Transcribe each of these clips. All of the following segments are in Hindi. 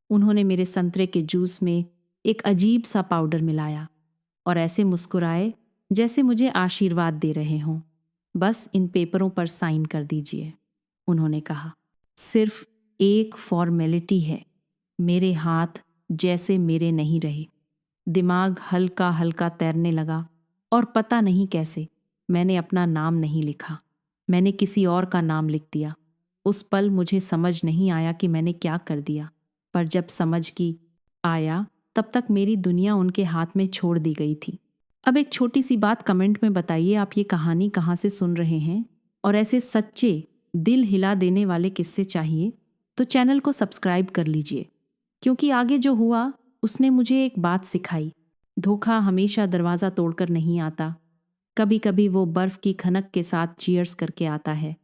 उन्होंने मेरे संतरे के जूस में एक अजीब सा पाउडर मिलाया और ऐसे मुस्कुराए जैसे मुझे आशीर्वाद दे रहे हों। बस इन पेपरों पर साइन कर दीजिए, उन्होंने कहा। सिर्फ एक फॉर्मेलिटी है। मेरे हाथ जैसे मेरे नहीं रहे। दिमाग हल्का हल्का तैरने लगा और पता नहीं कैसे मैंने अपना नाम नहीं लिखा। मैंने किसी और का नाम लिख दिया। उस पल मुझे समझ नहीं आया कि मैंने क्या कर दिया, पर जब समझ की आया तब तक मेरी दुनिया उनके हाथ में छोड़ दी गई थी। अब एक छोटी सी बात कमेंट में बताइए, आप ये कहानी कहाँ से सुन रहे हैं? और ऐसे सच्चे दिल हिला देने वाले किस्से चाहिए तो चैनल को सब्सक्राइब कर लीजिए, क्योंकि आगे जो हुआ उसने मुझे एक बात सिखाई। धोखा हमेशा दरवाज़ा तोड़कर नहीं आता, कभी कभी वो बर्फ की खनक के साथ चीयर्स करके आता है।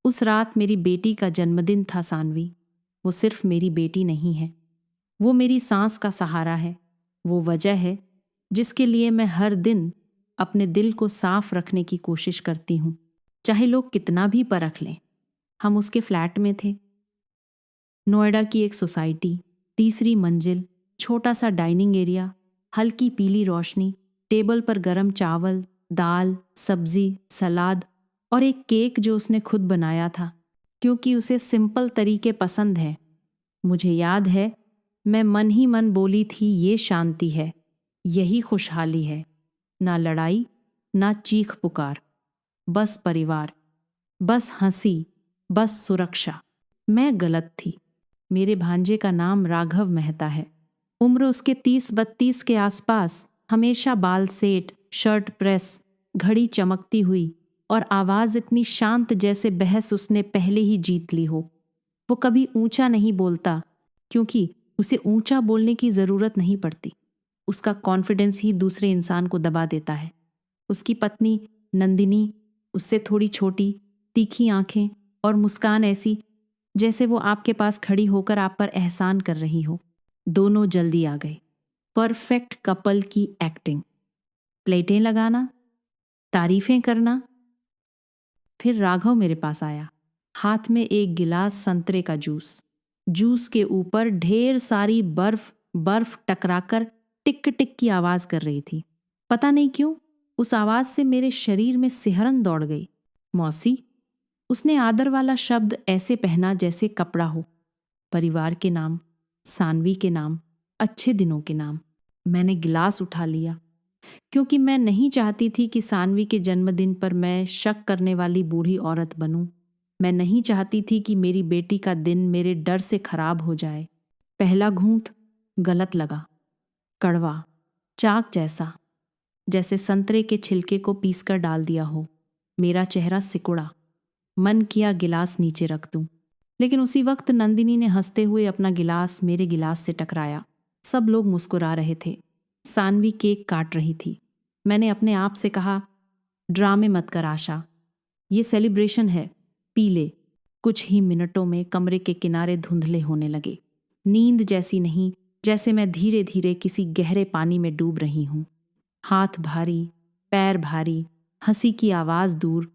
उस रात मेरी बेटी का जन्मदिन था सानवी। वो सिर्फ मेरी बेटी नहीं है, वो मेरी सांस का सहारा है। वो वजह है जिसके लिए मैं हर दिन अपने दिल को साफ रखने की कोशिश करती हूँ, चाहे लोग कितना भी परख लें। हम उसके फ्लैट में थे, नोएडा की एक सोसाइटी, तीसरी मंजिल, छोटा सा डाइनिंग एरिया, हल्की पीली रोशनी, टेबल पर गरम चावल, दाल, सब्जी, सलाद और एक केक जो उसने खुद बनाया था, क्योंकि उसे सिंपल तरीके पसंद है। मुझे याद है मैं मन ही मन बोली थी, ये शांति है, यही खुशहाली है। ना लड़ाई, ना चीख पुकार, बस परिवार, बस हंसी, बस सुरक्षा। मैं गलत थी। मेरे भांजे का नाम राघव मेहता है। उम्र उसके 30-32 के आसपास, हमेशा बाल सेट, शर्ट प्रेस, घड़ी चमकती हुई और आवाज़ इतनी शांत जैसे बहस उसने पहले ही जीत ली हो। वो कभी ऊंचा नहीं बोलता, क्योंकि उसे ऊंचा बोलने की ज़रूरत नहीं पड़ती। उसका कॉन्फिडेंस ही दूसरे इंसान को दबा देता है। उसकी पत्नी नंदिनी उससे थोड़ी छोटी, तीखी आंखें और मुस्कान ऐसी जैसे वो आपके पास खड़ी होकर आप पर एहसान कर रही हो। दोनों जल्दी आ गए। परफेक्ट कपल की एक्टिंग। प्लेटें लगाना, तारीफें करना। फिर राघव मेरे पास आया, हाथ में एक गिलास संतरे का जूस। जूस के ऊपर ढेर सारी बर्फ बर्फ टकराकर टिक टिक की आवाज कर रही थी। पता नहीं क्यों उस आवाज से मेरे शरीर में सिहरन दौड़ गई। मौसी, उसने आदर वाला शब्द ऐसे पहना जैसे कपड़ा हो। परिवार के नाम, सानवी के नाम, अच्छे दिनों के नाम। मैंने गिलास उठा लिया, क्योंकि मैं नहीं चाहती थी कि सानवी के जन्मदिन पर मैं शक करने वाली बूढ़ी औरत बनूं। मैं नहीं चाहती थी कि मेरी बेटी का दिन मेरे डर से खराब हो जाए। पहला घूंट गलत लगा, कड़वा, चाक जैसा, जैसे संतरे के छिलके को पीसकर डाल दिया हो। मेरा चेहरा सिकुड़ा। मन किया गिलास नीचे रख दूं, लेकिन उसी वक्त नंदिनी ने हंसते हुए अपना गिलास मेरे गिलास से टकराया। सब लोग मुस्कुरा रहे थे। सानवी केक काट रही थी। मैंने अपने आप से कहा, ड्रामे मत कर आशा, ये सेलिब्रेशन है, पी ले। कुछ ही मिनटों में कमरे के किनारे धुंधले होने लगे। नींद जैसी नहीं, जैसे मैं धीरे धीरे किसी गहरे पानी में डूब रही हूं। हाथ भारी, पैर भारी, हंसी की आवाज दूर,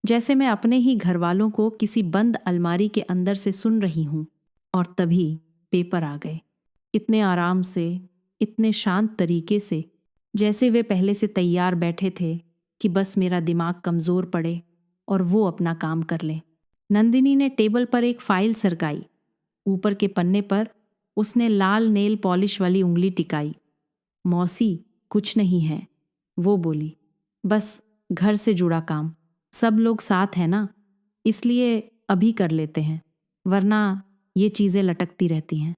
जैसे मैं अपने ही घर वालों को किसी बंद अलमारी के अंदर से सुन रही हूं। और तभी पेपर आ गए, इतने आराम से, इतने शांत तरीके से, जैसे वे पहले से तैयार बैठे थे कि बस मेरा दिमाग कमज़ोर पड़े और वो अपना काम कर ले। नंदिनी ने टेबल पर एक फाइल सरकाई। ऊपर के पन्ने पर उसने लाल नेल पॉलिश वाली उंगली टिकाई। मौसी, कुछ नहीं है, वो बोली, बस घर से जुड़ा काम। सब लोग साथ हैं ना, इसलिए अभी कर लेते हैं, वरना ये चीज़ें लटकती रहती हैं।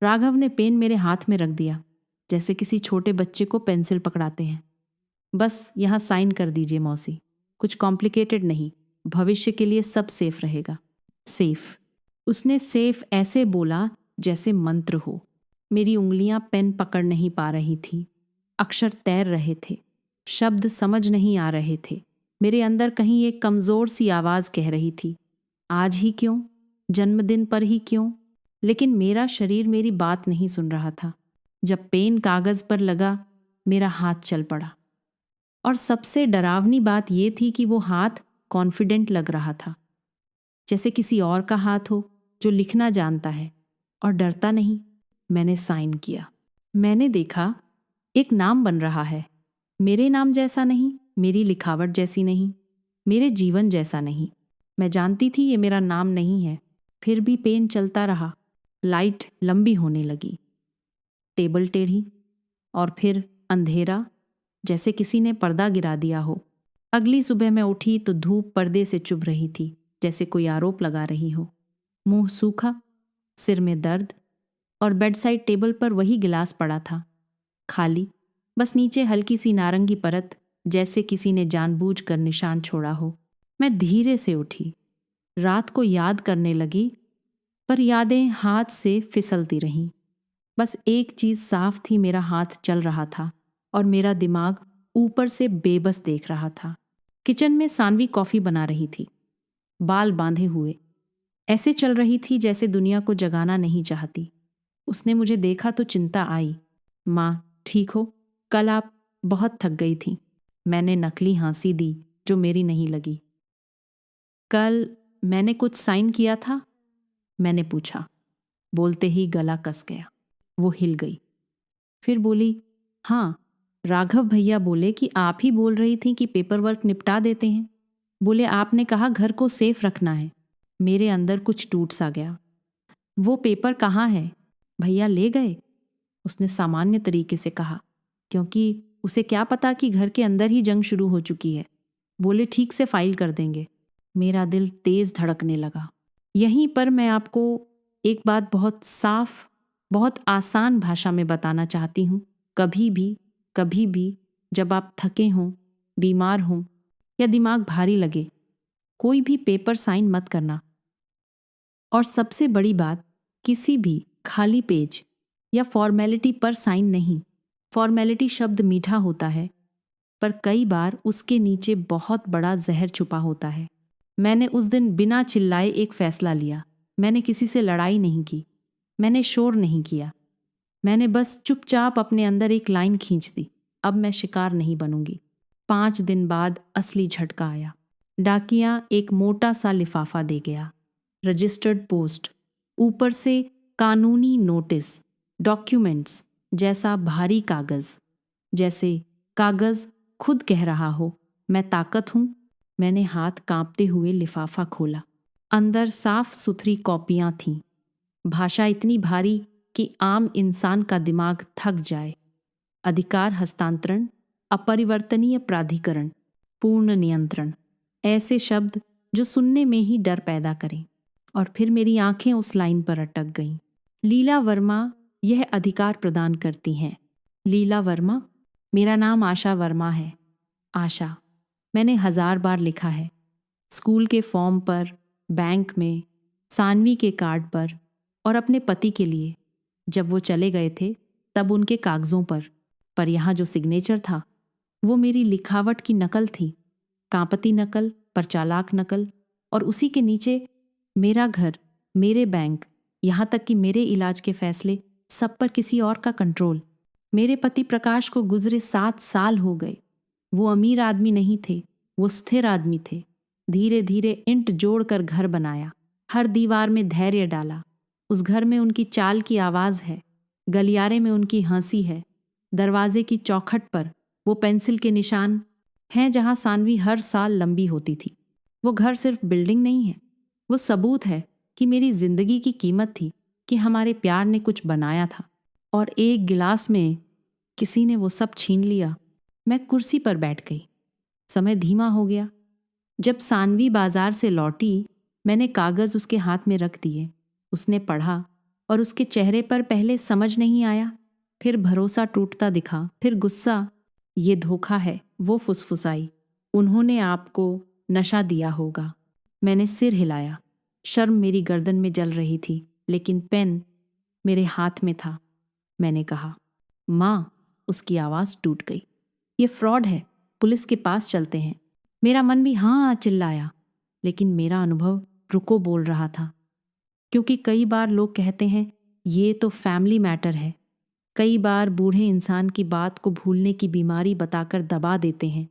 राघव ने पेन मेरे हाथ में रख दिया, जैसे किसी छोटे बच्चे को पेंसिल पकड़ाते हैं। बस यहाँ साइन कर दीजिए मौसी, कुछ कॉम्प्लिकेटेड नहीं, भविष्य के लिए सब सेफ रहेगा। सेफ, उसने सेफ ऐसे बोला जैसे मंत्र हो। मेरी उंगलियां पेन पकड़ नहीं पा रही थी। अक्षर तैर रहे थे, शब्द समझ नहीं आ रहे थे। मेरे अंदर कहीं एक कमज़ोर सी आवाज़ कह रही थी, आज ही क्यों, जन्मदिन पर ही क्यों। लेकिन मेरा शरीर मेरी बात नहीं सुन रहा था। जब पेन कागज़ पर लगा, मेरा हाथ चल पड़ा। और सबसे डरावनी बात यह थी कि वो हाथ कॉन्फिडेंट लग रहा था, जैसे किसी और का हाथ हो जो लिखना जानता है और डरता नहीं। मैंने साइन किया। मैंने देखा एक नाम बन रहा है। मेरे नाम जैसा नहीं, मेरी लिखावट जैसी नहीं, मेरे जीवन जैसा नहीं। मैं जानती थी ये मेरा नाम नहीं है, फिर भी पेन चलता रहा। लाइट लंबी होने लगी, टेबल टेढ़ी, और फिर अंधेरा, जैसे किसी ने पर्दा गिरा दिया हो। अगली सुबह मैं उठी तो धूप पर्दे से चुभ रही थी, जैसे कोई आरोप लगा रही हो। मुंह सूखा, सिर में दर्द, और बेड साइड टेबल पर वही गिलास पड़ा था, खाली, बस नीचे हल्की सी नारंगी परत, जैसे किसी ने जानबूझकर निशान छोड़ा हो। मैं धीरे से उठी, रात को याद करने लगी, पर यादें हाथ से फिसलती रहीं। बस एक चीज साफ थी, मेरा हाथ चल रहा था और मेरा दिमाग ऊपर से बेबस देख रहा था। किचन में सानवी कॉफी बना रही थी, बाल बांधे हुए, ऐसे चल रही थी जैसे दुनिया को जगाना नहीं चाहती। उसने मुझे देखा तो चिंता आई। माँ, ठीक हो? कल आप बहुत थक गई थी। मैंने नकली हंसी दी जो मेरी नहीं लगी। कल मैंने कुछ साइन किया था? मैंने पूछा। बोलते ही गला कस गया। वो हिल गई, फिर बोली, हाँ, राघव भैया बोले कि आप ही बोल रही थी कि पेपर वर्क निपटा देते हैं। बोले आपने कहा घर को सेफ रखना है। मेरे अंदर कुछ टूट सा गया। वो पेपर कहाँ है? भैया ले गए, उसने सामान्य तरीके से कहा, क्योंकि उसे क्या पता कि घर के अंदर ही जंग शुरू हो चुकी है। बोले ठीक से फाइल कर देंगे। मेरा दिल तेज धड़कने लगा। यहीं पर मैं आपको एक बात बहुत साफ, बहुत आसान भाषा में बताना चाहती हूँ। कभी भी जब आप थके हों, बीमार हों या दिमाग भारी लगे, कोई भी पेपर साइन मत करना। और सबसे बड़ी बात, किसी भी खाली पेज या फॉर्मेलिटी पर साइन नहीं। फॉर्मेलिटी शब्द मीठा होता है, पर कई बार उसके नीचे बहुत बड़ा जहर छुपा होता है। मैंने उस दिन बिना चिल्लाए एक फैसला लिया। मैंने किसी से लड़ाई नहीं की, मैंने शोर नहीं किया, मैंने बस चुपचाप अपने अंदर एक लाइन खींच दी। अब मैं शिकार नहीं बनूंगी। 5 दिन बाद असली झटका आया। डाकिया एक मोटा सा लिफाफा दे गया, रजिस्टर्ड पोस्ट, ऊपर से कानूनी नोटिस, डॉक्यूमेंट्स जैसा भारी कागज, जैसे कागज खुद कह रहा हो, मैं ताकत हूं। मैंने हाथ कांपते हुए लिफाफा खोला। अंदर साफ सुथरी कॉपियां थीं, भाषा इतनी भारी कि आम इंसान का दिमाग थक जाए। अधिकार हस्तांतरण, अपरिवर्तनीय प्राधिकरण, पूर्ण नियंत्रण, ऐसे शब्द जो सुनने में ही डर पैदा करें। और फिर मेरी आंखें उस लाइन पर अटक गईं। लीला वर्मा यह अधिकार प्रदान करती हैं। लीला वर्मा, मेरा नाम आशा वर्मा है। आशा, मैंने 1000 बार लिखा है, स्कूल के फॉर्म पर, बैंक में, सानवी के कार्ड पर, और अपने पति के लिए जब वो चले गए थे तब उनके कागजों पर यहाँ जो सिग्नेचर था वो मेरी लिखावट की नकल थी, कांपती नकल पर चालाक नकल। और उसी के नीचे मेरा घर, मेरे बैंक, यहाँ तक कि मेरे इलाज के फैसले, सब पर किसी और का कंट्रोल। मेरे पति प्रकाश को गुजरे 7 साल हो गए। वो अमीर आदमी नहीं थे, वो स्थिर आदमी थे। धीरे धीरे ईंट जोड़कर घर बनाया, हर दीवार में धैर्य डाला। उस घर में उनकी चाल की आवाज़ है, गलियारे में उनकी हंसी है, दरवाजे की चौखट पर वो पेंसिल के निशान हैं जहाँ सानवी हर साल लंबी होती थी। वो घर सिर्फ बिल्डिंग नहीं है, वो सबूत है कि मेरी जिंदगी की कीमत थी, कि हमारे प्यार ने कुछ बनाया था। और एक गिलास में किसी ने वो सब छीन लिया। मैं कुर्सी पर बैठ गई। समय धीमा हो गया। जब सानवी बाजार से लौटी, मैंने कागज उसके हाथ में रख दिए। उसने पढ़ा और उसके चेहरे पर पहले समझ नहीं आया, फिर भरोसा टूटता दिखा, फिर गुस्सा। ये धोखा है, वो फुसफुसाई। उन्होंने आपको नशा दिया होगा। मैंने सिर हिलाया। शर्म मेरी गर्दन में जल रही थी, लेकिन पेन मेरे हाथ में था। मैंने कहा, माँ। उसकी आवाज़ टूट गई। ये फ्रॉड है, पुलिस के पास चलते हैं। मेरा मन भी हाँ चिल्लाया, लेकिन मेरा अनुभव रुको बोल रहा था। क्योंकि कई बार लोग कहते हैं ये तो फैमिली मैटर है। कई बार बूढ़े इंसान की बात को भूलने की बीमारी बताकर दबा देते हैं,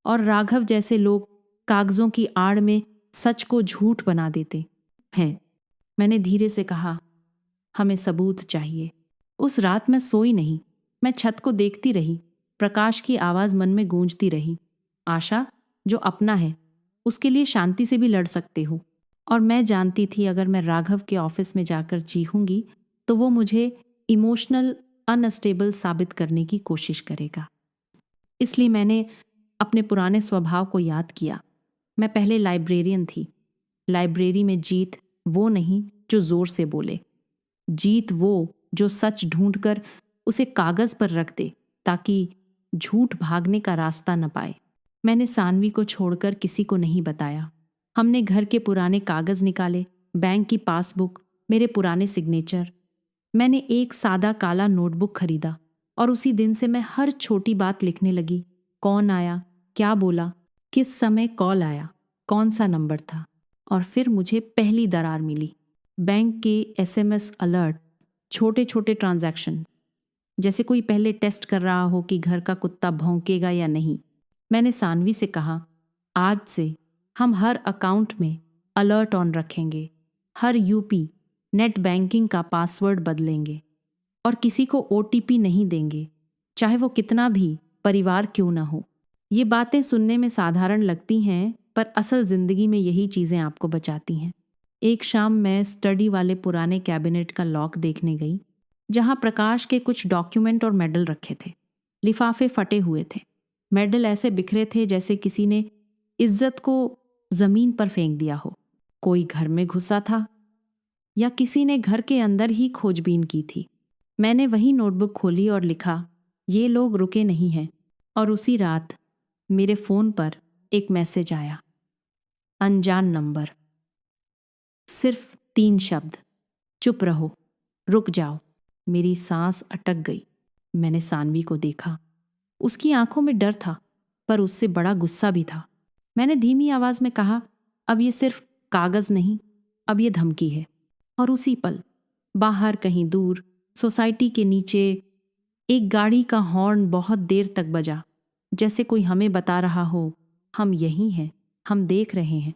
और राघव जैसे लोग कागजों की आड़ में सच को झूठ बना देते हैं। मैंने धीरे से कहा, हमें सबूत चाहिए। उस रात मैं सोई नहीं। मैं छत को देखती रही। प्रकाश की आवाज़ मन में गूंजती रही। आशा, जो अपना है उसके लिए शांति से भी लड़ सकते हो। और मैं जानती थी अगर मैं राघव के ऑफिस में जाकर चीखूंगी तो वो मुझे इमोशनल अनस्टेबल साबित करने की कोशिश करेगा। इसलिए मैंने अपने पुराने स्वभाव को याद किया। मैं पहले लाइब्रेरियन थी। लाइब्रेरी में जीत वो नहीं जो जोर से बोले, जीत वो जो सच ढूंढकर उसे कागज पर रख दे ताकि झूठ भागने का रास्ता न पाए। मैंने सानवी को छोड़कर किसी को नहीं बताया। हमने घर के पुराने कागज निकाले, बैंक की पासबुक, मेरे पुराने सिग्नेचर। मैंने एक सादा काला नोटबुक खरीदा और उसी दिन से मैं हर छोटी बात लिखने लगी। कौन आया, क्या बोला, किस समय कॉल आया, कौन सा नंबर था। और फिर मुझे पहली दरार मिली। बैंक के SMS अलर्ट, छोटे छोटे ट्रांजैक्शन, जैसे कोई पहले टेस्ट कर रहा हो कि घर का कुत्ता भौंकेगा या नहीं। मैंने सानवी से कहा, आज से हम हर अकाउंट में अलर्ट ऑन रखेंगे, हर UP नेट बैंकिंग का पासवर्ड बदलेंगे और किसी को OTP नहीं देंगे, चाहे वो कितना भी परिवार क्यों ना हो। ये बातें सुनने में साधारण लगती हैं, पर असल जिंदगी में यही चीज़ें आपको बचाती हैं। एक शाम मैं स्टडी वाले पुराने कैबिनेट का लॉक देखने गई, जहां प्रकाश के कुछ डॉक्यूमेंट और मेडल रखे थे। लिफाफे फटे हुए थे। मेडल ऐसे बिखरे थे जैसे किसी ने इज्जत को जमीन पर फेंक दिया हो। कोई घर में घुसा था या किसी ने घर के अंदर ही खोजबीन की थी। मैंने वही नोटबुक खोली और लिखा, ये लोग रुके नहीं हैं। और उसी रात मेरे फ़ोन पर एक मैसेज आया, अनजान नंबर। सिर्फ 3 शब्द, चुप रहो, रुक जाओ। मेरी सांस अटक गई। मैंने सानवी को देखा। उसकी आंखों में डर था, पर उससे बड़ा गुस्सा भी था। मैंने धीमी आवाज में कहा, अब ये सिर्फ कागज नहीं, अब ये धमकी है। और उसी पल बाहर कहीं दूर सोसाइटी के नीचे एक गाड़ी का हॉर्न बहुत देर तक बजा, जैसे कोई हमें बता रहा हो, हम यहीं हैं, हम देख रहे हैं।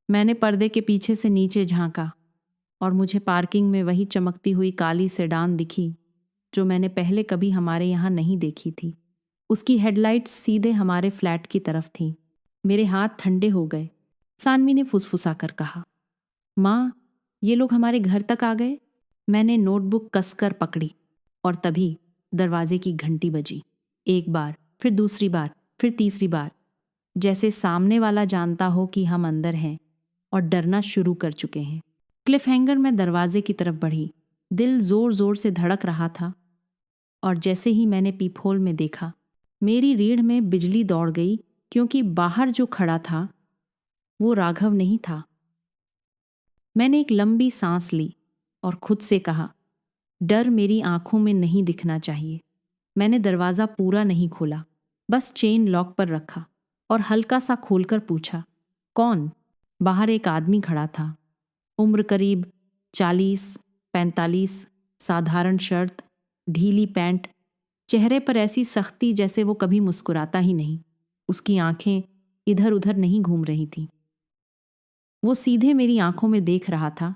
मैंने पर्दे के पीछे से नीचे झांका और मुझे पार्किंग में वही चमकती हुई काली सेडान दिखी जो मैंने पहले कभी हमारे यहाँ नहीं देखी थी। उसकी हेडलाइट्स सीधे हमारे फ्लैट की तरफ थीं। मेरे हाथ ठंडे हो गए। सानवी ने फुसफुसा कर कहा, माँ, ये लोग हमारे घर तक आ गए। मैंने नोटबुक कसकर पकड़ी और तभी दरवाजे की घंटी बजी। एक बार, फिर दूसरी बार, फिर तीसरी बार, जैसे सामने वाला जानता हो कि हम अंदर हैं और डरना शुरू कर चुके हैं। क्लिफ हैंगर में दरवाजे की तरफ बढ़ी। दिल जोर जोर से धड़क रहा था और जैसे ही मैंने पीपहोल में देखा, मेरी रीढ़ में बिजली दौड़ गई, क्योंकि बाहर जो खड़ा था वो राघव नहीं था। मैंने एक लंबी सांस ली और खुद से कहा, डर मेरी आंखों में नहीं दिखना चाहिए। मैंने दरवाज़ा पूरा नहीं खोला, बस चेन लॉक पर रखा और हल्का सा खोलकर पूछा, कौन? बाहर एक आदमी खड़ा था। उम्र करीब 40-45, साधारण शर्ट, ढीली पैंट, चेहरे पर ऐसी सख्ती जैसे वो कभी मुस्कुराता ही नहीं। उसकी आंखें इधर उधर नहीं घूम रही थीं। वो सीधे मेरी आंखों में देख रहा था,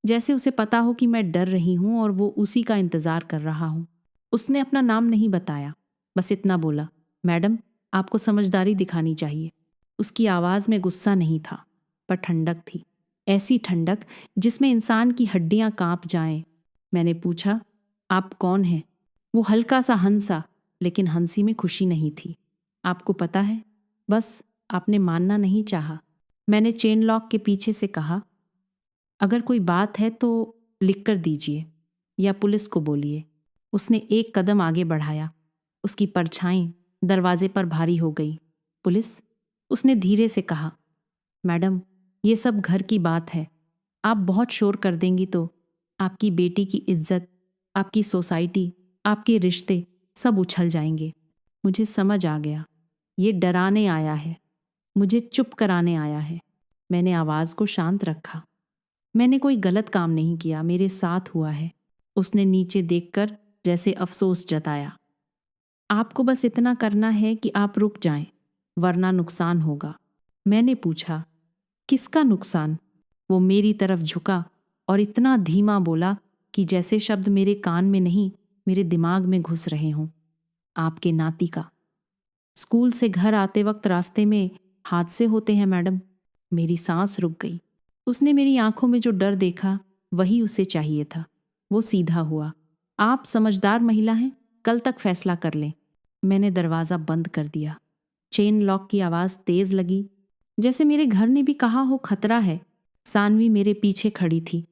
जैसे उसे पता हो कि मैं डर रही हूं और वो उसी का इंतजार कर रहा हूं। उसने अपना नाम नहीं बताया, बस इतना बोला, मैडम, आपको समझदारी दिखानी चाहिए। उसकी आवाज़ में गुस्सा नहीं था, पर ठंडक थी, ऐसी ठंडक जिसमें इंसान की हड्डियां कांप जाएं। मैंने पूछा, आप कौन हैं? वो हल्का सा हंसा, लेकिन हंसी में खुशी नहीं थी। आपको पता है, बस आपने मानना नहीं चाहा। मैंने चेन लॉक के पीछे से कहा, अगर कोई बात है तो लिख कर दीजिए या पुलिस को बोलिए। उसने एक कदम आगे बढ़ाया। उसकी परछाई दरवाजे पर भारी हो गई। पुलिस? उसने धीरे से कहा, मैडम, ये सब घर की बात है। आप बहुत शोर कर देंगी तो आपकी बेटी की इज्जत, आपकी सोसाइटी, आपके रिश्ते सब उछल जाएंगे। मुझे समझ आ गया, ये डराने आया है, मुझे चुप कराने आया है। मैंने आवाज़ को शांत रखा। मैंने कोई गलत काम नहीं किया, मेरे साथ हुआ है। उसने नीचे देखकर जैसे अफसोस जताया, आपको बस इतना करना है कि आप रुक जाएं, वरना नुकसान होगा। मैंने पूछा, किसका नुकसान? वो मेरी तरफ झुका और इतना धीमा बोला कि जैसे शब्द मेरे कान में नहीं मेरे दिमाग में घुस रहे हों। आपके नाती का। स्कूल से घर आते वक्त रास्ते में हादसे होते हैं मैडम। मेरी सांस रुक गई। उसने मेरी आंखों में जो डर देखा वही उसे चाहिए था। वो सीधा हुआ। आप समझदार महिला हैं, कल तक फैसला कर लें। मैंने दरवाज़ा बंद कर दिया। चेन लॉक की आवाज़ तेज लगी, जैसे मेरे घर ने भी कहा हो खतरा है। सानवी मेरे पीछे खड़ी थी।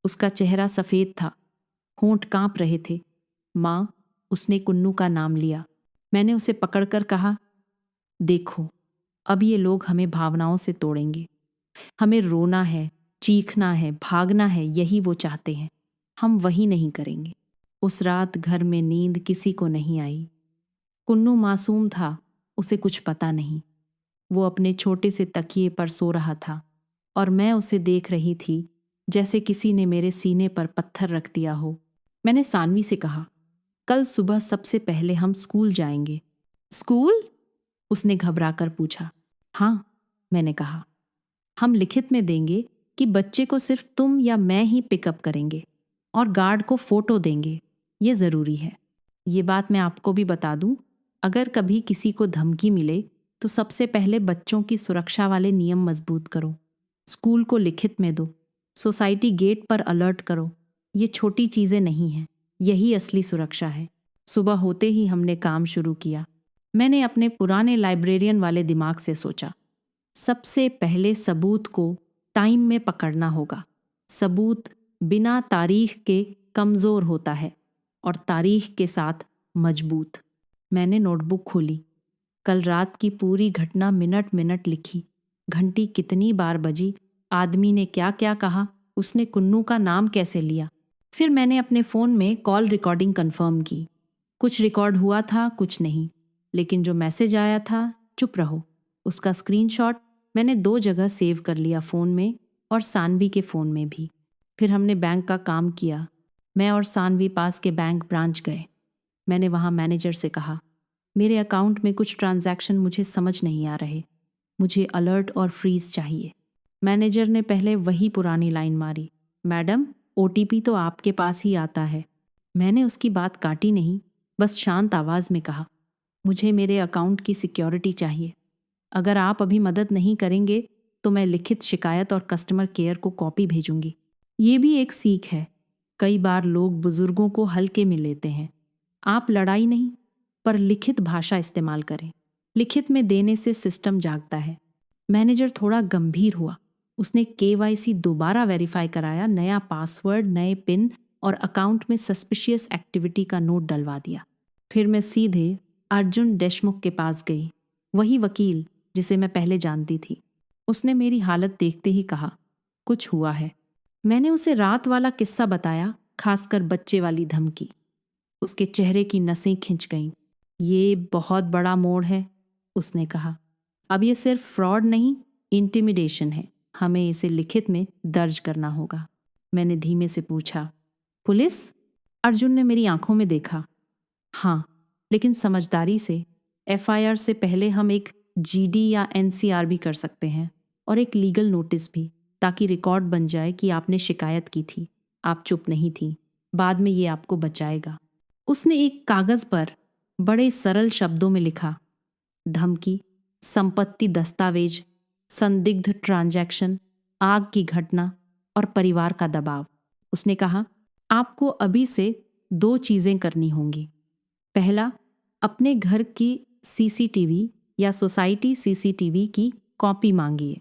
उसका चेहरा सफ़ेद था, होंठ कांप रहे थे। माँ, उसने कुन्नू का नाम लिया। मैंने उसे पकड़कर कहा, देखो, अब ये लोग हमें भावनाओं से तोड़ेंगे। हमें रोना है, चीखना है, भागना है, यही वो चाहते हैं। हम वही नहीं करेंगे। उस रात घर में नींद किसी को नहीं आई। कुन्नू मासूम था, उसे कुछ पता नहीं। वो अपने छोटे से तकिए पर सो रहा था और मैं उसे देख रही थी जैसे किसी ने मेरे सीने पर पत्थर रख दिया हो। मैंने सानवी से कहा, कल सुबह सबसे पहले हम स्कूल जाएंगे। स्कूल? उसने घबराकर पूछा। हाँ, मैंने कहा। हम लिखित में देंगे कि बच्चे को सिर्फ तुम या मैं ही पिकअप करेंगे और गार्ड को फोटो देंगे। ये ज़रूरी है। ये बात मैं आपको भी बता दूं, अगर कभी किसी को धमकी मिले तो सबसे पहले बच्चों की सुरक्षा वाले नियम मजबूत करो। स्कूल को लिखित में दो। सोसाइटी गेट पर अलर्ट करो। ये छोटी चीज़ें नहीं हैं, यही असली सुरक्षा है। सुबह होते ही हमने काम शुरू किया। मैंने अपने पुराने लाइब्रेरियन वाले दिमाग से सोचा, सबसे पहले सबूत को टाइम में पकड़ना होगा। सबूत बिना तारीख के कमज़ोर होता है और तारीख के साथ मजबूत। मैंने नोटबुक खोली। कल रात की पूरी घटना मिनट मिनट लिखी। घंटी कितनी बार बजी, आदमी ने क्या क्या कहा, उसने कुन्नू का नाम कैसे लिया। फिर मैंने अपने फ़ोन में कॉल रिकॉर्डिंग कंफर्म की। कुछ रिकॉर्ड हुआ था, कुछ नहीं। लेकिन जो मैसेज आया था, चुप रहो, उसका स्क्रीनशॉट मैंने 2 जगह सेव कर लिया, फ़ोन में और सानवी के फ़ोन में भी। फिर हमने बैंक का काम किया। मैं और सानवी पास के बैंक ब्रांच गए। मैंने वहाँ मैनेजर से कहा, मेरे अकाउंट में कुछ ट्रांजैक्शन मुझे समझ नहीं आ रहे। मुझे अलर्ट और फ्रीज चाहिए। मैनेजर ने पहले वही पुरानी लाइन मारी, मैडम, ओटीपी तो आपके पास ही आता है। मैंने उसकी बात काटी नहीं, बस शांत आवाज़ में कहा, मुझे मेरे अकाउंट की सिक्योरिटी चाहिए। अगर आप अभी मदद नहीं करेंगे तो मैं लिखित शिकायत और कस्टमर केयर को कॉपी भेजूंगी। ये भी एक सीख है। कई बार लोग बुजुर्गों को हल्के में लेते हैं। आप लड़ाई नहीं, पर लिखित भाषा इस्तेमाल करें। लिखित में देने से सिस्टम जागता है। मैनेजर थोड़ा गंभीर हुआ। उसने केवाईसी दोबारा वेरीफाई कराया, नया पासवर्ड, नए पिन और अकाउंट में सस्पिशियस एक्टिविटी का नोट डलवा दिया। फिर मैं सीधे अर्जुन देशमुख के पास गई, वही वकील जिसे मैं पहले जानती थी। उसने मेरी हालत देखते ही कहा, कुछ हुआ है। मैंने उसे रात वाला किस्सा बताया, खासकर बच्चे वाली धमकी। उसके चेहरे की नसें खिंच गईं। ये बहुत बड़ा मोड़ है, उसने कहा। अब ये सिर्फ फ्रॉड नहीं, इंटिमिडेशन है। हमें इसे लिखित में दर्ज करना होगा। मैंने धीमे से पूछा, पुलिस? अर्जुन ने मेरी आंखों में देखा। हाँ, लेकिन समझदारी से। एफआईआर से पहले हम एक जीडी या एनसीआर भी कर सकते हैं और एक लीगल नोटिस भी, ताकि रिकॉर्ड बन जाए कि आपने शिकायत की थी, आप चुप नहीं थी। बाद में ये आपको बचाएगा। उसने एक कागज़ पर बड़े सरल शब्दों में लिखा, धमकी, संपत्ति दस्तावेज, संदिग्ध ट्रांजैक्शन, आग की घटना और परिवार का दबाव। उसने कहा, आपको अभी से 2 चीज़ें करनी होंगी। पहला, अपने घर की सीसीटीवी या सोसाइटी सीसीटीवी की कॉपी मांगिए।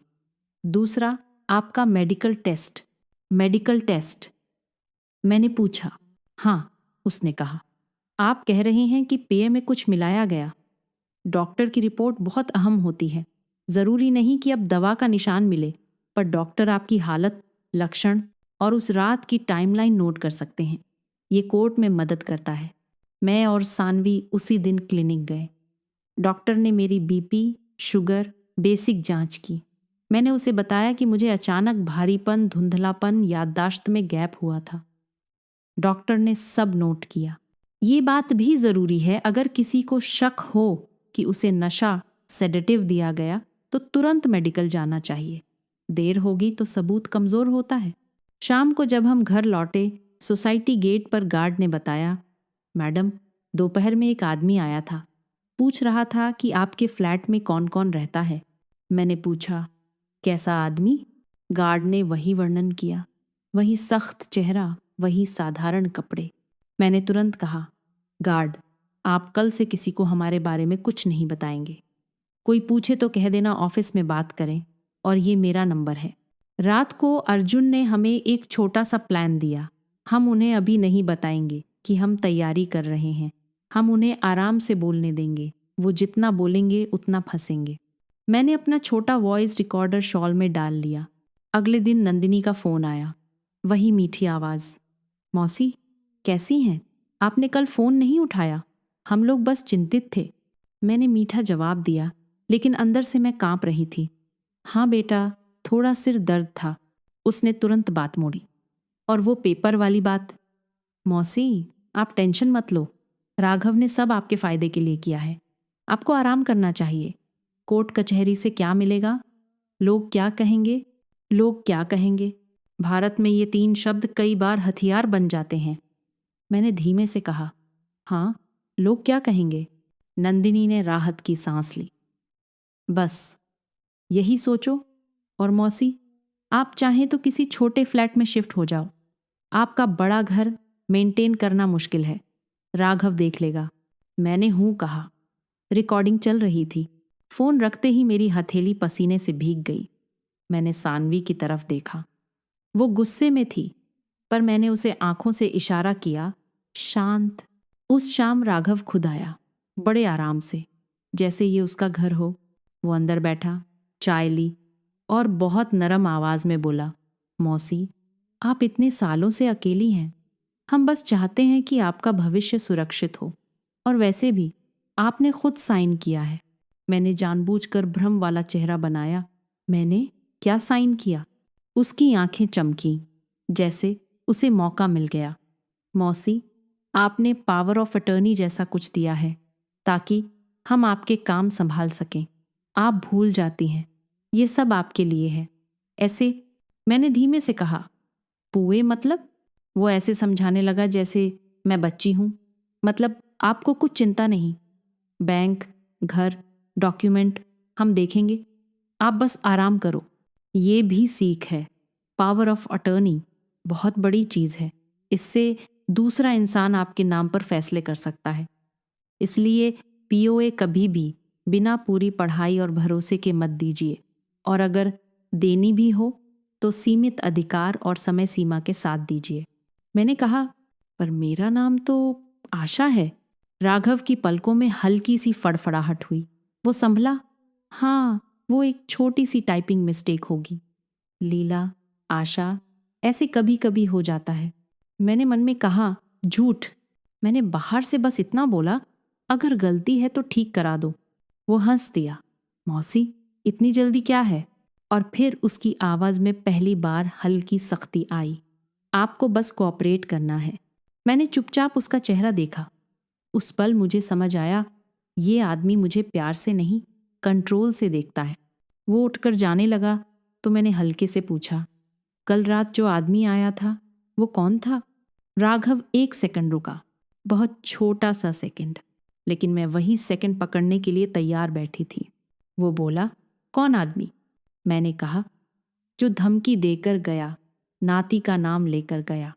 दूसरा, आपका मेडिकल टेस्ट। Medical test? मैंने पूछा। हाँ, उसने कहा। आप कह रहे हैं कि पेय में कुछ मिलाया गया। डॉक्टर की रिपोर्ट बहुत अहम होती है। ज़रूरी नहीं कि अब दवा का निशान मिले, पर डॉक्टर आपकी हालत, लक्षण और उस रात की टाइमलाइन नोट कर सकते हैं। ये कोर्ट में मदद करता है। मैं और सानवी उसी दिन क्लिनिक गए। डॉक्टर ने मेरी बीपी, शुगर, बेसिक जांच की। मैंने उसे बताया कि मुझे अचानक भारीपन, धुंधलापन, याददाश्त में गैप हुआ था। डॉक्टर ने सब नोट किया। ये बात भी ज़रूरी है, अगर किसी को शक हो कि उसे नशा, सेडेटिव दिया गया तो तुरंत मेडिकल जाना चाहिए। देर होगी तो सबूत कमज़ोर होता है। शाम को जब हम घर लौटे, सोसाइटी गेट पर गार्ड ने बताया, मैडम, दोपहर में एक आदमी आया था, पूछ रहा था कि आपके फ्लैट में कौन कौन रहता है। मैंने पूछा, कैसा आदमी? गार्ड ने वही वर्णन किया, वही सख्त चेहरा, वही साधारण कपड़े। मैंने तुरंत कहा, गार्ड, आप कल से किसी को हमारे बारे में कुछ नहीं बताएंगे। कोई पूछे तो कह देना ऑफिस में बात करें, और ये मेरा नंबर है। रात को अर्जुन ने हमें एक छोटा सा प्लान दिया। हम उन्हें अभी नहीं बताएंगे कि हम तैयारी कर रहे हैं। हम उन्हें आराम से बोलने देंगे। वो जितना बोलेंगे उतना फंसेंगे। मैंने अपना छोटा वॉइस रिकॉर्डर शॉल में डाल लिया। अगले दिन नंदिनी का फ़ोन आया। वही मीठी आवाज़, मौसी, कैसी हैं? आपने कल फ़ोन नहीं उठाया। हम लोग बस चिंतित थे। मैंने मीठा जवाब दिया, लेकिन अंदर से मैं कांप रही थी। हाँ बेटा, थोड़ा सिर दर्द था। उसने तुरंत बात मोड़ी। और वो पेपर वाली बात? मौसी, आप टेंशन मत लो। राघव ने सब आपके फ़ायदे के लिए किया है। आपको आराम करना चाहिए। कोर्ट कचहरी से क्या मिलेगा? लोग क्या कहेंगे? लोग क्या कहेंगे? भारत में ये 3 शब्द कई बार हथियार बन जाते हैं। मैंने धीमे से कहा, हाँ, लोग क्या कहेंगे? नंदिनी ने राहत की सांस ली। बस यही सोचो। और मौसी, आप चाहें तो किसी छोटे फ्लैट में शिफ्ट हो जाओ। आपका बड़ा घर मेंटेन करना मुश्किल है। राघव देख लेगा। मैंने हूं कहा। रिकॉर्डिंग चल रही थी। फोन रखते ही मेरी हथेली पसीने से भीग गई। मैंने सानवी की तरफ देखा। वो गुस्से में थी, पर मैंने उसे आंखों से इशारा किया, शांत। उस शाम राघव खुद आया, बड़े आराम से, जैसे ये उसका घर हो। वो अंदर बैठा, चाय ली और बहुत नरम आवाज में बोला, मौसी, आप इतने सालों से अकेली हैं। हम बस चाहते हैं कि आपका भविष्य सुरक्षित हो। और वैसे भी आपने खुद साइन किया है। मैंने जानबूझकर भ्रम वाला चेहरा बनाया। मैंने क्या साइन किया? उसकी आंखें चमकीं, जैसे उसे मौका मिल गया। मौसी, आपने पावर ऑफ अटर्नी जैसा कुछ दिया है, ताकि हम आपके काम संभाल सकें। आप भूल जाती हैं, ये सब आपके लिए है। ऐसे, मैंने धीमे से कहा, पुए मतलब? वो ऐसे समझाने लगा जैसे मैं बच्ची हूं। मतलब आपको कुछ चिंता नहीं। बैंक, घर, डॉक्यूमेंट हम देखेंगे। आप बस आराम करो। ये भी सीख है। पावर ऑफ अटर्नी बहुत बड़ी चीज़ है। इससे दूसरा इंसान आपके नाम पर फैसले कर सकता है। इसलिए पीओए कभी भी बिना पूरी पढ़ाई और भरोसे के मत दीजिए। और अगर देनी भी हो तो सीमित अधिकार और समय सीमा के साथ दीजिए। मैंने कहा, पर मेरा नाम तो आशा है। राघव की पलकों में हल्की सी फड़फड़ाहट हुई। वो संभला, हाँ, वो एक छोटी सी टाइपिंग मिस्टेक होगी। लीला, आशा, ऐसे कभी कभी हो जाता है। मैंने मन में कहा, झूठ। मैंने बाहर से बस इतना बोला, अगर गलती है तो ठीक करा दो। वो हंस दिया। मौसी, इतनी जल्दी क्या है? और फिर उसकी आवाज में पहली बार हल्की सख्ती आई। आपको बस कोऑपरेट करना है। मैंने चुपचाप उसका चेहरा देखा। उस पल मुझे समझ आया, ये आदमी मुझे प्यार से नहीं, कंट्रोल से देखता है। वो उठकर जाने लगा तो मैंने हल्के से पूछा, कल रात जो आदमी आया था वो कौन था? राघव 1 सेकंड रुका, बहुत छोटा सा सेकंड, लेकिन मैं वही सेकंड पकड़ने के लिए तैयार बैठी थी। वो बोला, कौन आदमी? मैंने कहा, जो धमकी देकर गया, नाती का नाम लेकर गया।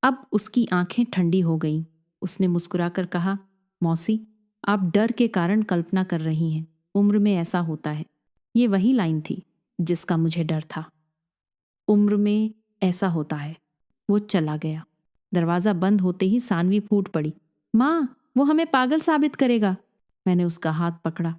अब उसकी आंखें ठंडी हो गईं। उसने मुस्कुराकर कहा, मौसी, आप डर के कारण कल्पना कर रही हैं। उम्र में ऐसा होता है। ये वही लाइन थी जिसका मुझे डर था। उम्र में ऐसा होता है। वो चला गया। दरवाजा बंद होते ही सानवी फूट पड़ी, माँ, वो हमें पागल साबित करेगा। मैंने उसका हाथ पकड़ा।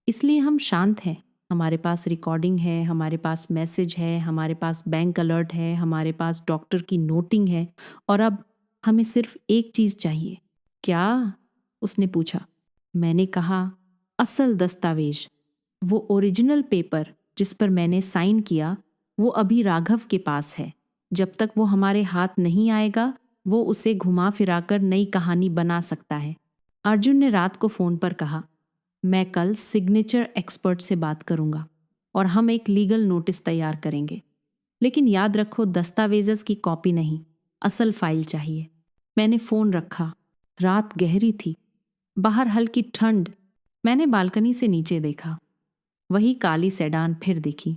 इसलिए हम शांत हैं। हमारे पास रिकॉर्डिंग है, हमारे पास मैसेज है, हमारे पास बैंक अलर्ट है, हमारे पास डॉक्टर की नोटिंग है। और अब हमें सिर्फ एक चीज चाहिए। क्या? उसने पूछा। मैंने कहा, असल दस्तावेज। वो ओरिजिनल पेपर जिस पर मैंने साइन किया, वो अभी राघव के पास है। जब तक वो हमारे हाथ नहीं आएगा, वो उसे घुमा फिराकर नई कहानी बना सकता है। अर्जुन ने रात को फोन पर कहा, मैं कल सिग्नेचर एक्सपर्ट से बात करूंगा और हम एक लीगल नोटिस तैयार करेंगे। लेकिन याद रखो, दस्तावेज़ की कॉपी नहीं, असल फाइल चाहिए। मैंने फोन रखा रात गहरी थी, बाहर हल्की ठंड। मैंने बालकनी से नीचे देखा। वही काली सेडान फिर दिखी।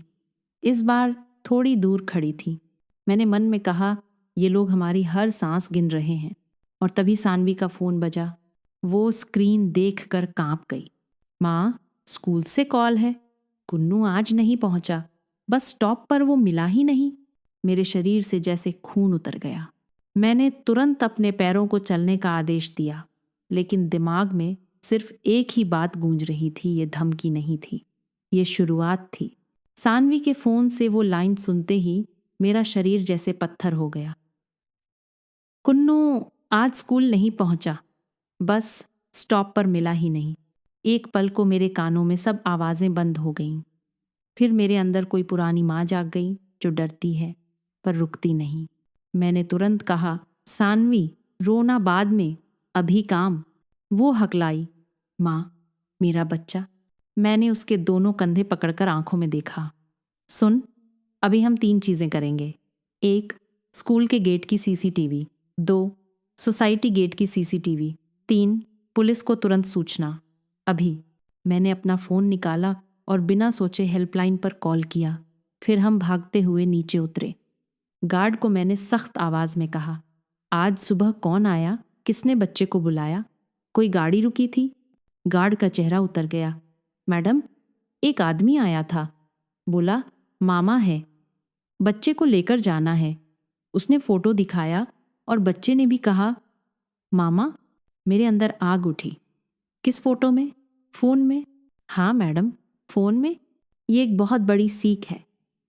इस बार थोड़ी दूर खड़ी थी। मैंने मन में कहा, ये लोग हमारी हर सांस गिन रहे हैं। और तभी सानवी का फोन बजा। वो स्क्रीन देखकर कांप गई। माँ, स्कूल से कॉल है। कुन्नू आज नहीं पहुंचा। बस स्टॉप पर वो मिला ही नहीं। मेरे शरीर से जैसे खून उतर गया। मैंने तुरंत अपने पैरों को चलने का आदेश दिया, लेकिन दिमाग में सिर्फ एक ही बात गूंज रही थी, ये धमकी नहीं थी, ये शुरुआत थी। सानवी के फोन से वो लाइन सुनते ही मेरा शरीर जैसे पत्थर हो गया। कुन्नू आज स्कूल नहीं पहुंचा, बस स्टॉप पर मिला ही नहीं। एक पल को मेरे कानों में सब आवाजें बंद हो गईं। फिर मेरे अंदर कोई पुरानी माँ जाग गई, जो डरती है पर रुकती नहीं। मैंने तुरंत कहा, सानवी, रोना बाद में, अभी काम। वो हकलाई, माँ, मेरा बच्चा। मैंने उसके दोनों कंधे पकड़कर आंखों में देखा। सुन, अभी हम 3 चीजें करेंगे। 1, स्कूल के गेट की सीसीटीवी। 2, सोसाइटी गेट की सीसीटीवी। 3, पुलिस को तुरंत सूचना। अभी। मैंने अपना फोन निकाला और बिना सोचे हेल्पलाइन पर कॉल किया। फिर हम भागते हुए नीचे उतरे। गार्ड को मैंने सख्त आवाज में कहा, आज सुबह कौन आया? किसने बच्चे को बुलाया? कोई गाड़ी रुकी थी? गार्ड का चेहरा उतर गया। मैडम, एक आदमी आया था। बोला, मामा है, बच्चे को लेकर जाना है। उसने फोटो दिखाया और बच्चे ने भी कहा, मामा। मेरे अंदर आग उठी। किस फोटो में? फोन में। हाँ मैडम, फोन में। ये एक बहुत बड़ी सीख है।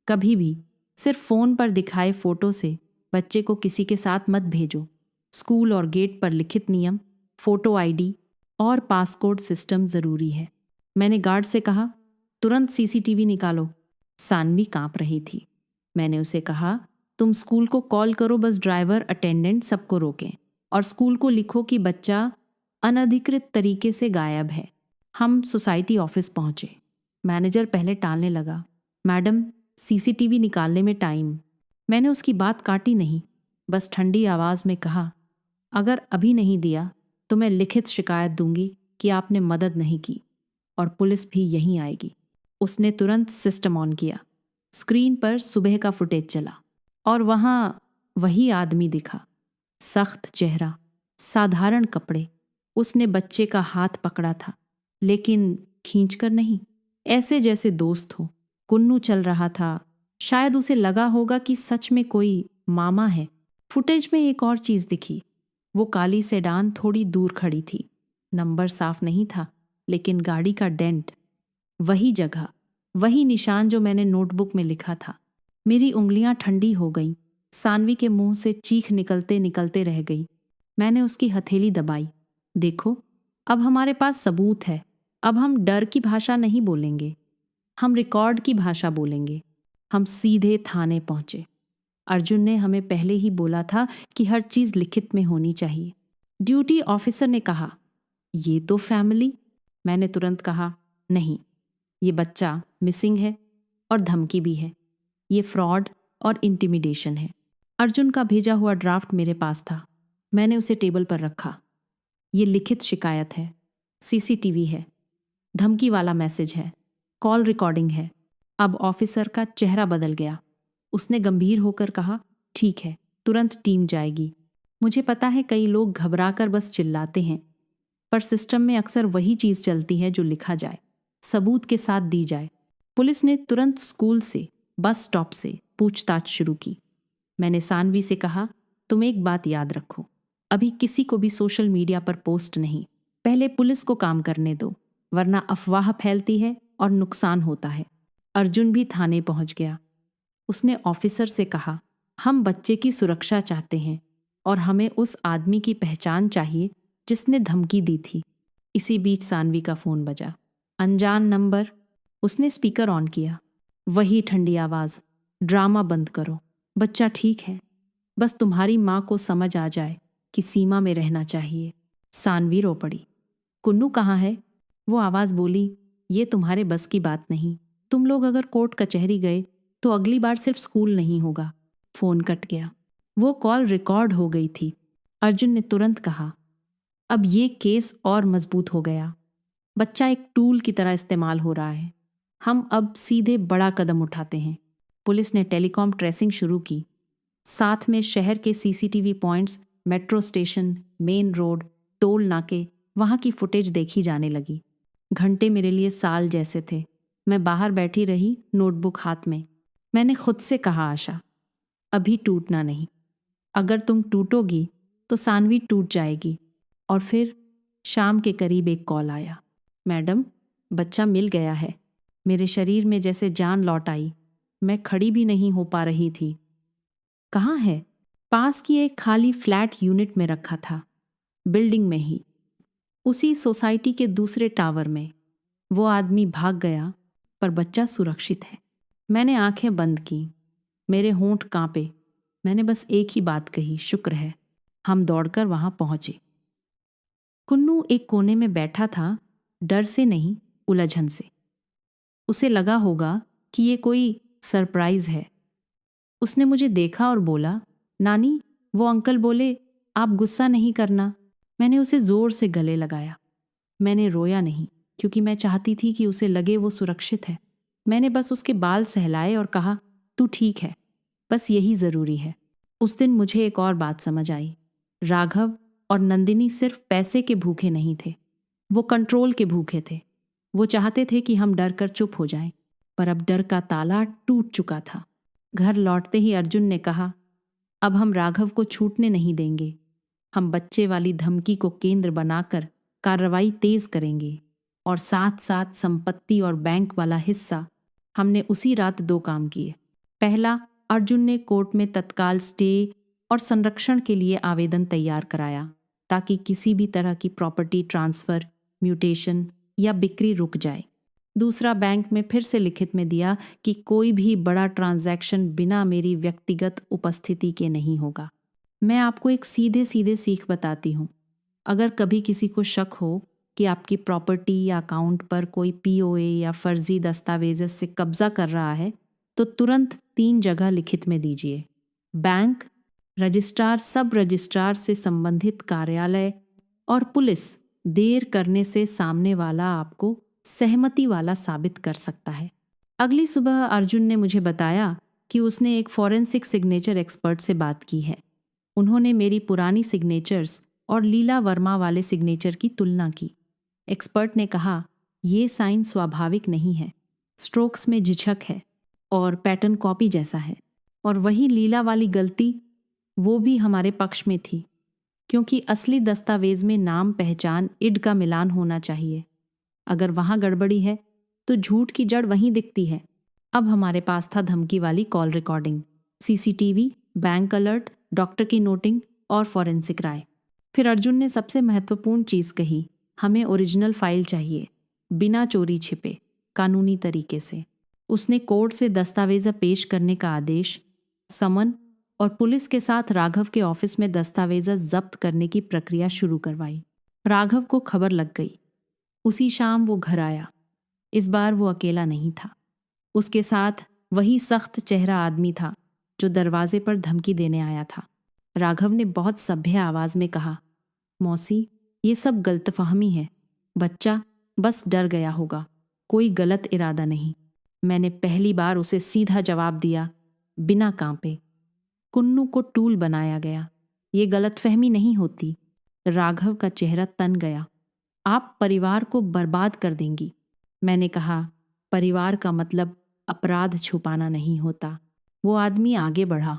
कभी भी सिर्फ फोन पर दिखाए फोटो से बच्चे को किसी के साथ मत भेजो। स्कूल और गेट पर लिखित नियम, फोटो आईडी और पासकोड सिस्टम जरूरी है। मैंने गार्ड से कहा, तुरंत सीसीटीवी निकालो। सानवी कांप रही थी। मैंने उसे कहा, तुम स्कूल को कॉल करो, बस ड्राइवर, अटेंडेंट सबको रोकें और स्कूल को लिखो कि बच्चा अनधिकृत तरीके से गायब है। हम सोसाइटी ऑफिस पहुंचे। मैनेजर पहले टालने लगा, मैडम, सीसीटीवी निकालने में टाइम। मैंने उसकी बात काटी नहीं, बस ठंडी आवाज में कहा, अगर अभी नहीं दिया तो मैं लिखित शिकायत दूंगी कि आपने मदद नहीं की और पुलिस भी यहीं आएगी। उसने तुरंत सिस्टम ऑन किया। स्क्रीन पर सुबह का फुटेज चला और वहां वही आदमी दिखा। सख्त चेहरा, साधारण कपड़े। उसने बच्चे का हाथ पकड़ा था, लेकिन खींचकर नहीं, ऐसे जैसे दोस्त हो। कुन्नू चल रहा था। शायद उसे लगा होगा कि सच में कोई मामा है। फुटेज में एक और चीज दिखी। वो काली सेडान थोड़ी दूर खड़ी थी। नंबर साफ नहीं था, लेकिन गाड़ी का डेंट, वही जगह, वही निशान जो मैंने नोटबुक में लिखा था। मेरी उंगलियां ठंडी हो गईं। सानवी के मुंह से चीख निकलते निकलते रह गई। मैंने उसकी हथेली दबाई। देखो, अब हमारे पास सबूत है। अब हम डर की भाषा नहीं बोलेंगे, हम रिकॉर्ड की भाषा बोलेंगे। हम सीधे थाने पहुंचे। अर्जुन ने हमें पहले ही बोला था कि हर चीज लिखित में होनी चाहिए। ड्यूटी ऑफिसर ने कहा, ये तो फैमिली। मैंने तुरंत कहा, नहीं, ये बच्चा मिसिंग है और धमकी भी है। ये फ्रॉड और इंटिमिडेशन है। अर्जुन का भेजा हुआ ड्राफ्ट मेरे पास था। मैंने उसे टेबल पर रखा। ये लिखित शिकायत है, सीसीटीवी है, धमकी वाला मैसेज है, कॉल रिकॉर्डिंग है। अब ऑफिसर का चेहरा बदल गया। उसने गंभीर होकर कहा, ठीक है, तुरंत टीम जाएगी। मुझे पता है कई लोग घबराकर बस चिल्लाते हैं, पर सिस्टम में अक्सर वही चीज चलती है जो लिखा जाए, सबूत के साथ दी जाए। पुलिस ने तुरंत स्कूल से, बस स्टॉप से पूछताछ शुरू की। मैंने सानवी से कहा, तुम एक बात याद रखो, अभी किसी को भी सोशल मीडिया पर पोस्ट नहीं। पहले पुलिस को काम करने दो, वरना अफवाह फैलती है और नुकसान होता है। अर्जुन भी थाने पहुंच गया। उसने ऑफिसर से कहा, हम बच्चे की सुरक्षा चाहते हैं और हमें उस आदमी की पहचान चाहिए जिसने धमकी दी थी। इसी बीच सानवी का फोन बजा। अनजान नंबर। उसने स्पीकर ऑन किया। वही ठंडी आवाज, ड्रामा बंद करो, बच्चा ठीक है, बस तुम्हारी माँ को समझ आ जाए कि सीमा में रहना चाहिए। सानवी रो पड़ी। कुन्नू कहाँ है? वो आवाज बोली, ये तुम्हारे बस की बात नहीं। तुम लोग अगर कोर्ट कचहरी गए तो अगली बार सिर्फ स्कूल नहीं होगा। फोन कट गया। वो कॉल रिकॉर्ड हो गई थी। अर्जुन ने तुरंत कहा, अब ये केस और मजबूत हो गया। बच्चा एक टूल की तरह इस्तेमाल हो रहा है। हम अब सीधे बड़ा कदम उठाते हैं। पुलिस ने टेलीकॉम ट्रेसिंग शुरू की। साथ में शहर के CCTV points, metro station, main road, toll नाके, वहाँ की फुटेज देखी जाने लगी। घंटे मेरे लिए साल जैसे थे। मैं बाहर बैठी रही, नोटबुक हाथ में। मैंने खुद से कहा, आशा, अभी टूटना नहीं। अगर तुम टूटोगी तो सानवी टूट जाएगी। और फिर शाम के करीब एक कॉल आया। मैडम, बच्चा मिल गया है। मेरे शरीर में जैसे जान लौट आई। मैं खड़ी भी नहीं हो पा रही थी। कहाँ है? पास की एक खाली फ्लैट यूनिट में रखा था, बिल्डिंग में ही, उसी सोसाइटी के दूसरे टावर में। वो आदमी भाग गया, पर बच्चा सुरक्षित है। मैंने आंखें बंद की। मेरे होंठ कांपे। मैंने बस एक ही बात कही, शुक्र है। हम दौड़कर वहां पहुंचे। कुन्नू एक कोने में बैठा था, डर से नहीं, उलझन से। उसे लगा होगा कि ये कोई सरप्राइज है। उसने मुझे देखा और बोला, नानी, वो अंकल बोले आप गुस्सा नहीं करना। मैंने उसे जोर से गले लगाया। मैंने रोया नहीं, क्योंकि मैं चाहती थी कि उसे लगे वो सुरक्षित है। मैंने बस उसके बाल सहलाए और कहा, तू ठीक है, बस यही जरूरी है। उस दिन मुझे एक और बात समझ आई। राघव और नंदिनी सिर्फ पैसे के भूखे नहीं थे, वो कंट्रोल के भूखे थे। वो चाहते थे कि हम डर कर चुप हो जाएं, पर अब डर का ताला टूट चुका था। घर लौटते ही अर्जुन ने कहा, अब हम राघव को छूटने नहीं देंगे। हम बच्चे वाली धमकी को केंद्र बनाकर कार्रवाई तेज करेंगे, और साथ साथ संपत्ति और बैंक वाला हिस्सा। हमने उसी रात 2 काम किए। पहला, अर्जुन ने कोर्ट में तत्काल स्टे और संरक्षण के लिए आवेदन तैयार कराया, ताकि किसी भी तरह की प्रॉपर्टी ट्रांसफर, म्यूटेशन या बिक्री रुक जाए। दूसरा, बैंक में फिर से लिखित में दिया कि कोई भी बड़ा ट्रांजैक्शन बिना मेरी व्यक्तिगत उपस्थिति के नहीं होगा। मैं आपको एक सीधे सीधे सीख बताती हूँ। अगर कभी किसी को शक हो कि आपकी प्रॉपर्टी या अकाउंट पर कोई पीओए या फर्जी दस्तावेज से कब्जा कर रहा है, तो तुरंत 3 जगह लिखित में दीजिए। बैंक, रजिस्ट्रार, सब रजिस्ट्रार से संबंधित कार्यालय और पुलिस। देर करने से सामने वाला आपको सहमति वाला साबित कर सकता है। अगली सुबह अर्जुन ने मुझे बताया कि उसने एक फॉरेंसिक सिग्नेचर एक्सपर्ट से बात की है। उन्होंने मेरी पुरानी सिग्नेचर्स और लीला वर्मा वाले सिग्नेचर की तुलना की। एक्सपर्ट ने कहा, ये साइन स्वाभाविक नहीं है, स्ट्रोक्स में झिझक है और पैटर्न कॉपी जैसा है। और वही लीला वाली गलती, वो भी हमारे पक्ष में थी, क्योंकि असली दस्तावेज में नाम, पहचान, इड का मिलान होना चाहिए। अगर वहां गड़बड़ी है तो झूठ की जड़ वहीं दिखती है। अब हमारे पास था धमकी वाली call recording, CCTV, bank alert, doctor की नोटिंग और फॉरेंसिक राय। फिर अर्जुन ने सबसे महत्वपूर्ण चीज कही, हमें ओरिजिनल फाइल चाहिए, बिना चोरी छिपे, कानूनी तरीके से। उसने कोर्ट से दस्तावेज पेश करने का आदेश, समन और पुलिस के साथ राघव के ऑफिस में दस्तावेज जब्त करने की प्रक्रिया शुरू करवाई। राघव को खबर लग गई। उसी शाम वो घर आया। इस बार वो अकेला नहीं था। उसके साथ वही सख्त चेहरा आदमी था जो दरवाजे पर धमकी देने आया था। राघव ने बहुत सभ्य आवाज में कहा, मौसी, ये सब गलतफहमी है। बच्चा बस डर गया होगा, कोई गलत इरादा नहीं। मैंने पहली बार उसे सीधा जवाब दिया, बिना कांपे। कुन्नू को टूल बनाया गया, ये गलतफहमी नहीं होती। राघव का चेहरा तन गया। आप परिवार को बर्बाद कर देंगी। मैंने कहा, परिवार का मतलब अपराध छुपाना नहीं होता। वो आदमी आगे बढ़ा,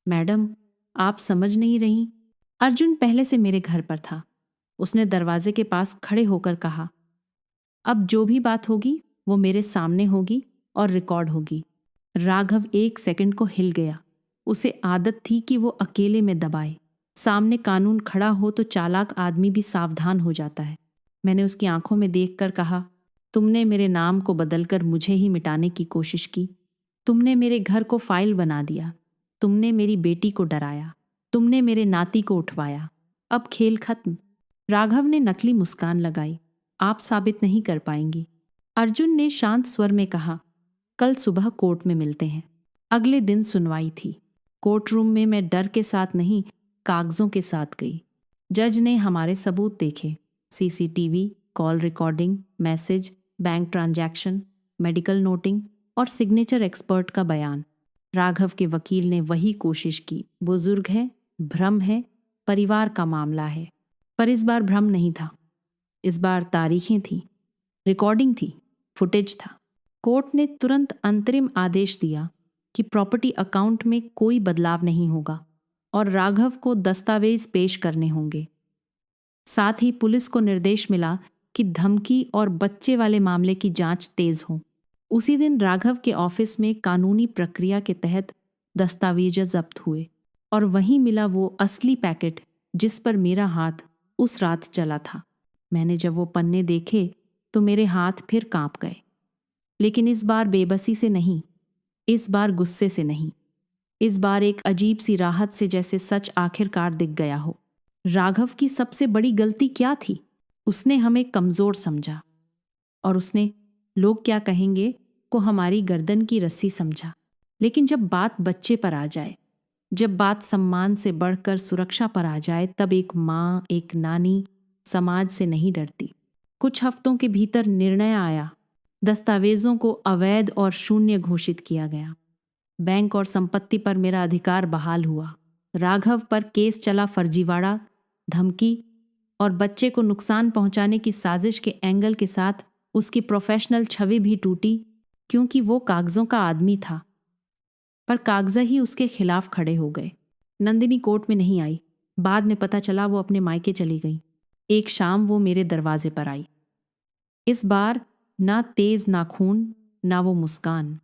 मैडम, आप समझ नहीं रही। अर्जुन पहले से मेरे घर पर था। उसने दरवाजे के पास खड़े होकर कहा, अब जो भी बात होगी वो मेरे सामने होगी और रिकॉर्ड होगी। राघव 1 सेकंड को हिल गया। उसे आदत थी कि वो अकेले में दबाए। सामने कानून खड़ा हो तो चालाक आदमी भी सावधान हो जाता है। मैंने उसकी आंखों में देखकर कहा, तुमने मेरे नाम को बदलकर मुझे ही मिटाने की कोशिश की। तुमने मेरे घर को फाइल बना दिया। तुमने मेरी बेटी को डराया। तुमने मेरे नाती को उठवाया। अब खेल खत्म। राघव ने नकली मुस्कान लगाई। आप साबित नहीं कर पाएंगी। अर्जुन ने शांत स्वर में कहा, कल सुबह कोर्ट में मिलते हैं। अगले दिन सुनवाई थी। कोर्ट रूम में मैं डर के साथ नहीं, कागजों के साथ गई। जज ने हमारे सबूत देखे, CCTV, call recording, message, bank transaction, medical noting और सिग्नेचर एक्सपर्ट का बयान। राघव के वकील ने वही कोशिश की, बुजुर्ग है, भ्रम है, परिवार का मामला है। पर इस बार भ्रम नहीं था। इस बार तारीखें थी, रिकॉर्डिंग थी, फुटेज था। कोर्ट ने तुरंत अंतरिम आदेश दिया कि प्रॉपर्टी अकाउंट में कोई बदलाव नहीं होगा और राघव को दस्तावेज पेश करने होंगे। साथ ही पुलिस को निर्देश मिला कि धमकी और बच्चे वाले मामले की जांच तेज हो। उसी दिन राघव के ऑफिस में कानूनी प्रक्रिया के तहत दस्तावेज जब्त हुए और वहीं मिला वो असली पैकेट जिस पर मेरा हाथ उस रात चला था। मैंने जब वो पन्ने देखे तो मेरे हाथ फिर कांप गए, लेकिन इस बार बेबसी से नहीं, इस बार गुस्से से नहीं, इस बार एक अजीब सी राहत से, जैसे सच आखिरकार दिख गया हो। राघव की सबसे बड़ी गलती क्या थी? उसने हमें कमजोर समझा और उसने लोग क्या कहेंगे को हमारी गर्दन की रस्सी समझा। लेकिन जब बात बच्चे पर आ जाए, जब बात सम्मान से बढ़कर सुरक्षा पर आ जाए, तब एक माँ, एक नानी समाज से नहीं डरती। कुछ हफ्तों के भीतर निर्णय आया। दस्तावेजों को अवैध और शून्य घोषित किया गया। बैंक और संपत्ति पर मेरा अधिकार बहाल हुआ। राघव पर केस चला फर्जीवाड़ा, धमकी और बच्चे को नुकसान पहुंचाने की साजिश के एंगल के साथ उसकी प्रोफेशनल छवि भी टूटी, क्योंकि वो कागजों का आदमी था। पर कागज ही उसके खिलाफ खड़े हो गए। नंदिनी कोर्ट में नहीं आई। बाद में पता चला वो अपने मायके चली गई। एक शाम वो मेरे दरवाजे पर आई। इस बार ना तेज नाखून, ना वो मुस्कान,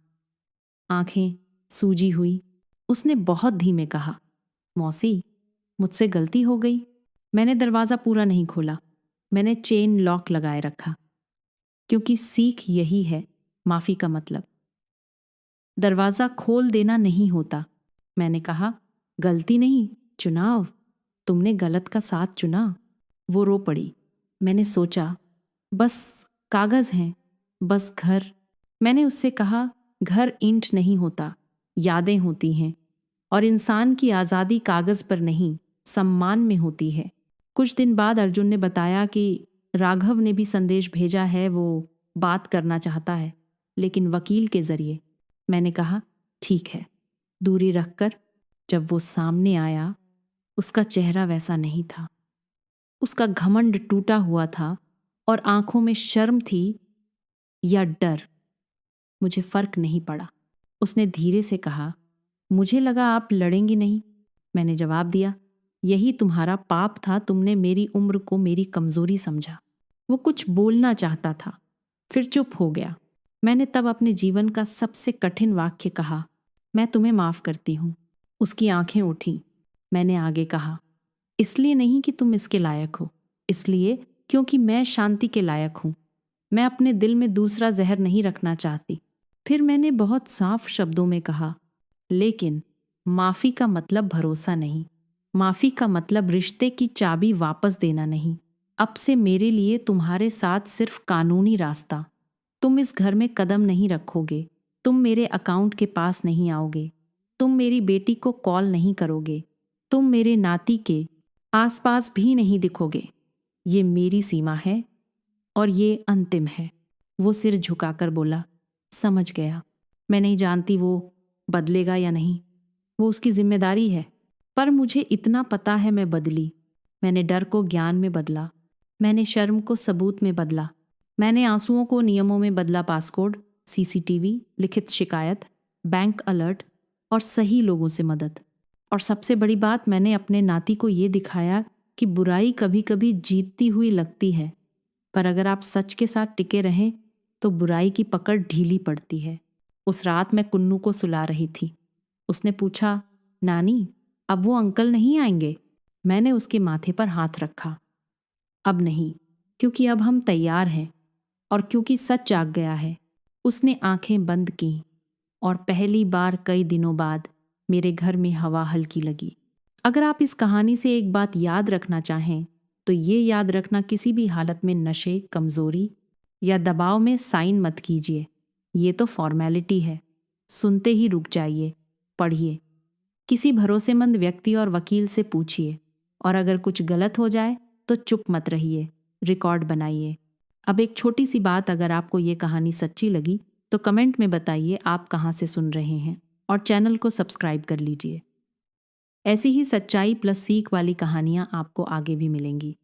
आंखें सूजी हुई। उसने बहुत धीमे कहा, मौसी, मुझसे गलती हो गई। मैंने दरवाज़ा पूरा नहीं खोला। मैंने चेन लॉक लगाए रखा, क्योंकि सीख यही है माफ़ी का मतलब। दरवाज़ा खोल देना नहीं होता। मैंने कहा, गलती नहीं, चुनाव। तुमने गलत का साथ चुना। वो रो पड़ी। मैंने सोचा, बस कागज़ हैं, बस घर। मैंने उससे कहा, घर ईंट नहीं होता, यादें होती हैं, और इंसान की आज़ादी कागज़ पर नहीं, सम्मान में होती है। कुछ दिन बाद अर्जुन ने बताया कि राघव ने भी संदेश भेजा है, वो बात करना चाहता है, लेकिन वकील के ज़रिए। मैंने कहा, ठीक है। दूरी रखकर जब वो सामने आया, उसका चेहरा वैसा नहीं था। उसका घमंड टूटा हुआ था और आंखों में शर्म थी या डर, मुझे फर्क नहीं पड़ा। उसने धीरे से कहा, मुझे लगा आप लड़ेंगी नहीं। मैंने जवाब दिया, यही तुम्हारा पाप था, तुमने मेरी उम्र को मेरी कमजोरी समझा। वो कुछ बोलना चाहता था, फिर चुप हो गया। मैंने तब अपने जीवन का सबसे कठिन वाक्य कहा, मैं तुम्हें माफ करती हूँ। उसकी आंखें उठी। मैंने आगे कहा, इसलिए नहीं कि तुम इसके लायक हो, इसलिए क्योंकि मैं शांति के लायक हूँ। मैं अपने दिल में दूसरा जहर नहीं रखना चाहती। फिर मैंने बहुत साफ शब्दों में कहा, लेकिन माफ़ी का मतलब भरोसा नहीं। माफ़ी का मतलब रिश्ते की चाबी वापस देना नहीं। अब से मेरे लिए तुम्हारे साथ सिर्फ कानूनी रास्ता। तुम इस घर में कदम नहीं रखोगे, तुम मेरे अकाउंट के पास नहीं आओगे, तुम मेरी बेटी को कॉल नहीं करोगे, तुम मेरे नाती के आसपास भी नहीं दिखोगे। ये मेरी सीमा है और ये अंतिम है। वो सिर झुकाकर बोला, समझ गया। मैं नहीं जानती वो बदलेगा या नहीं, वो उसकी जिम्मेदारी है, पर मुझे इतना पता है मैं बदली। मैंने डर को ज्ञान में बदला, मैंने शर्म को सबूत में बदला, मैंने आंसुओं को नियमों में बदला। पासकोड, सीसीटीवी, लिखित शिकायत, बैंक अलर्ट और सही लोगों से मदद। और सबसे बड़ी बात, मैंने अपने नाती को ये दिखाया कि बुराई कभी कभी जीतती हुई लगती है, पर अगर आप सच के साथ टिके रहें तो बुराई की पकड़ ढीली पड़ती है। उस रात मैं कुन्नू को सुला रही थी। उसने पूछा, नानी, अब वो अंकल नहीं आएंगे? मैंने उसके माथे पर हाथ रखा। अब नहीं, क्योंकि अब हम तैयार हैं और क्योंकि सच जाग गया है। उसने आंखें बंद की और पहली बार कई दिनों बाद मेरे घर में हवा हल्की लगी। अगर आप इस कहानी से एक बात याद रखना चाहें तो ये याद रखना, किसी भी हालत में नशे, कमजोरी या दबाव में साइन मत कीजिए। ये तो फॉर्मेलिटी है। सुनते ही रुक जाइए, पढ़िए, किसी भरोसेमंद व्यक्ति और वकील से पूछिए। और अगर कुछ गलत हो जाए तो चुप मत रहिए, रिकॉर्ड बनाइए। अब एक छोटी सी बात, अगर आपको ये कहानी सच्ची लगी तो कमेंट में बताइए आप कहाँ से सुन रहे हैं, और चैनल को सब्सक्राइब कर लीजिए। ऐसी ही सच्चाई प्लस सीख वाली कहानियाँ आपको आगे भी मिलेंगी।